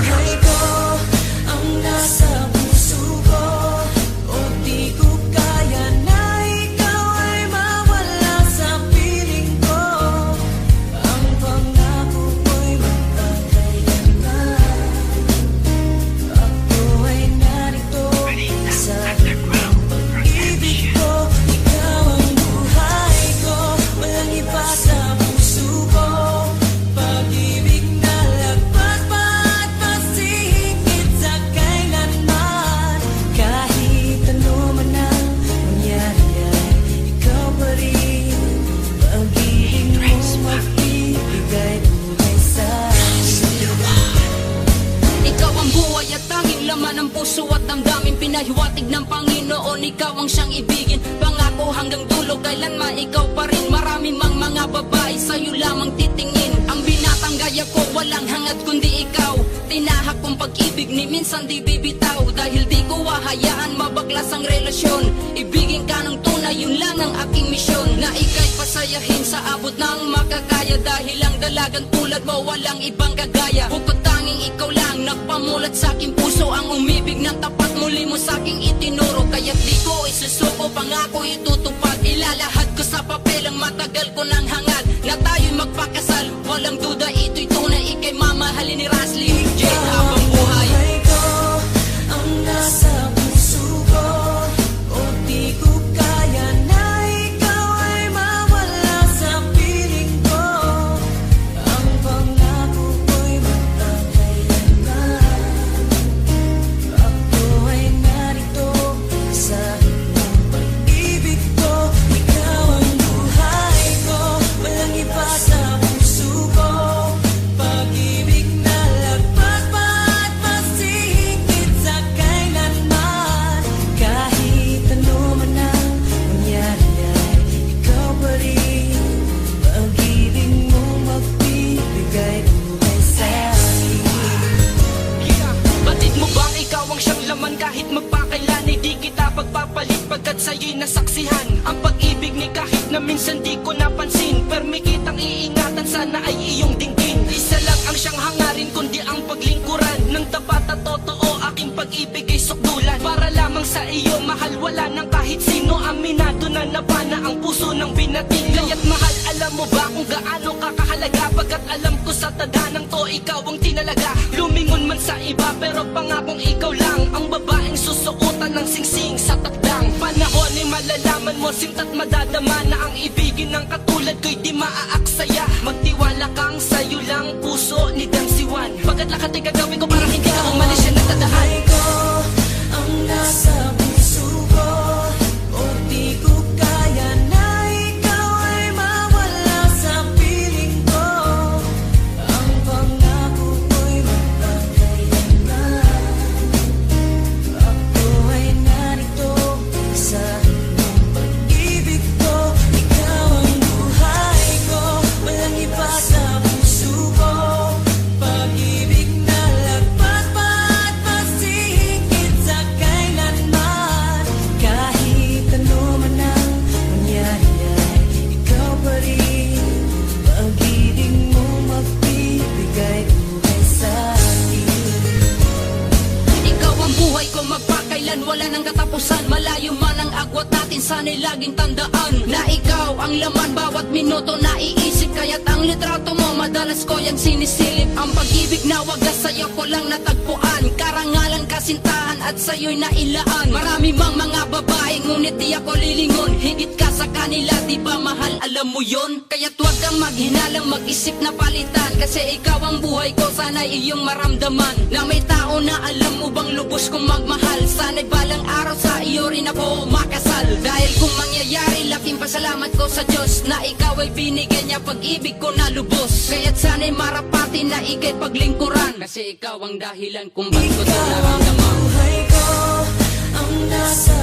buhay ko ang nasa puso ko. O di ko kaya na ikaw ay mawala sa piling ko. Ang pangako ko'y magkakailanman. Ako ay narito sa pag-ibig ko. Ikaw ang buhay ko, walang iba sa puso ko. Pag-ibig na lagpas pa at masihigit sa kailanman. Kahit ano man ang mangyari ay ikaw pa rin. Pag-ibig mo magbibigay buhay sa akin. Ikaw ang buhay at tanging laman ng puso at damdamin. Pinahiwatig ng Panginoon, ikaw ang siyang ibigin. Pangako hanggang dulo, kailanman ikaw pa rin. Marami mang mga babae, sa'yo lamang titingin. Ang binatang gaya ko, walang hangad kundi ikaw. Tinahak kong pag-ibig ni minsan di bibitaw. Dahil di ko hahayaan mabaklas ang relasyon. Ibigin ka ng tunay, yun lang ang aking misyon. Na ika'y pasayahin sa abot ng makakaya. Dahil ang dalagang tulad mo, walang ibang kagaya. Bukod tanging ikaw lang, nagpamulat sa aking puso. Ang umibig ng tapat, muli mo sa aking itinuro. Kaya't di ko isusuko, pangako itutupad. Ilalahad ko sa papel ang matagal ko ng hangad. Na tayo'y magpakasal, walang duda ito'y tunay. Ika'y mamahalin ni Rasly J habang buhay. Buhay ko ang nasa puso ko. O di ko kaya na ikaw ay mawala sa piling ko. Ang pangako ko'y magkakailanman. Ako ay narito sa iyong pag-ibig ko. Ikaw ang buhay ko, walang iba sa puso ko. Pag-ibig na lagpas pa at masihigit sa kailanman. Kahit ano man ang mangyari ay ikaw pa rin. Pag-ibig mo magbibigay buhay sa akin. Batid mo bang ikaw ang siyang laman kahit magpakailan ay di kita pagpapalit pagkat sa'yo'y nasaksihan ang pag-ibig ni kahit na minsan di ko napansin. Permi kitang iingatan, sana ay iyong dinggin. Isa lang ang siyang hangarin kundi ang paglingkuran ng tapat at totoo. Aking pag-ibig ay sukdulan para lamang sa iyo, mahal wala nang kahit sino. Aminado na nabana ang puso ng binating. Kaya't mahal, alam mo ba kung gaano ka kahalaga? Pagkat alam ko sa tadanang to, ikaw ang tinalaga. Lumingon man sa iba pero pangakong ikaw lang ang babaeng susuotan ng singsing sa takdang panahon ay malalaman mo, simta't madadama na ang ibigin ng katulad ko'y di maaaksaya. Magtiwala kang sa'yo lang puso ni Damsiwan. Pagkat lahat ay gagawin ko para hindi ka umalis siya nagtadahan. Buhay ko ang nasa puso ko. O di ko kaya na ikaw ay mawala sa piling ko. Ang pangako ko'y magkakailanman. Ako ay narito sa iyong pag-ibig ko. Ikaw ang buhay ko, walang iba sa puso ko. Pag-ibig na lagpas pa at masihigit sa kailanman. Kahit ano man ang mangyari ay ikaw pa rin. Pag-ibig mo magbibigay buhay sa akin. Ikaw ang buhay ko, magpakailan, wala nang katapusan. Malayo man ang agwat natin, sana'y laging tandaan na ikaw ang laman bawat minuto naiisip. Kaya't ang litrato mo, madalas ko yan sinisilip. Ang pag-ibig na wagas sa'yo ko lang natagpuan. Karangalan, kasintahan at sa'yo'y nailaan. Marami mang mga babae, ngunit di ako lilingon. Higit ka sa kanila, di ba mahal, alam mo yon? Kaya't huwag kang maghinalang, mag-isip na palitan. Kasi ikaw ang buhay ko, sana'y iyong maramdaman na may tao na alam mo bang lubos kong magmahal. Sana'y balang araw sa iyo rin ako makasal. Dahil kung mangyayari, laking pasalamat ko sa Diyos na ikaw ay binigyan niya pag-ibig ko na lubos. Kaya't sana'y marapati na ika'y paglingkuran. Kasi ikaw ang dahilan kung ba't ko ito Ikaw ang naramdaman. buhay ko ang nasa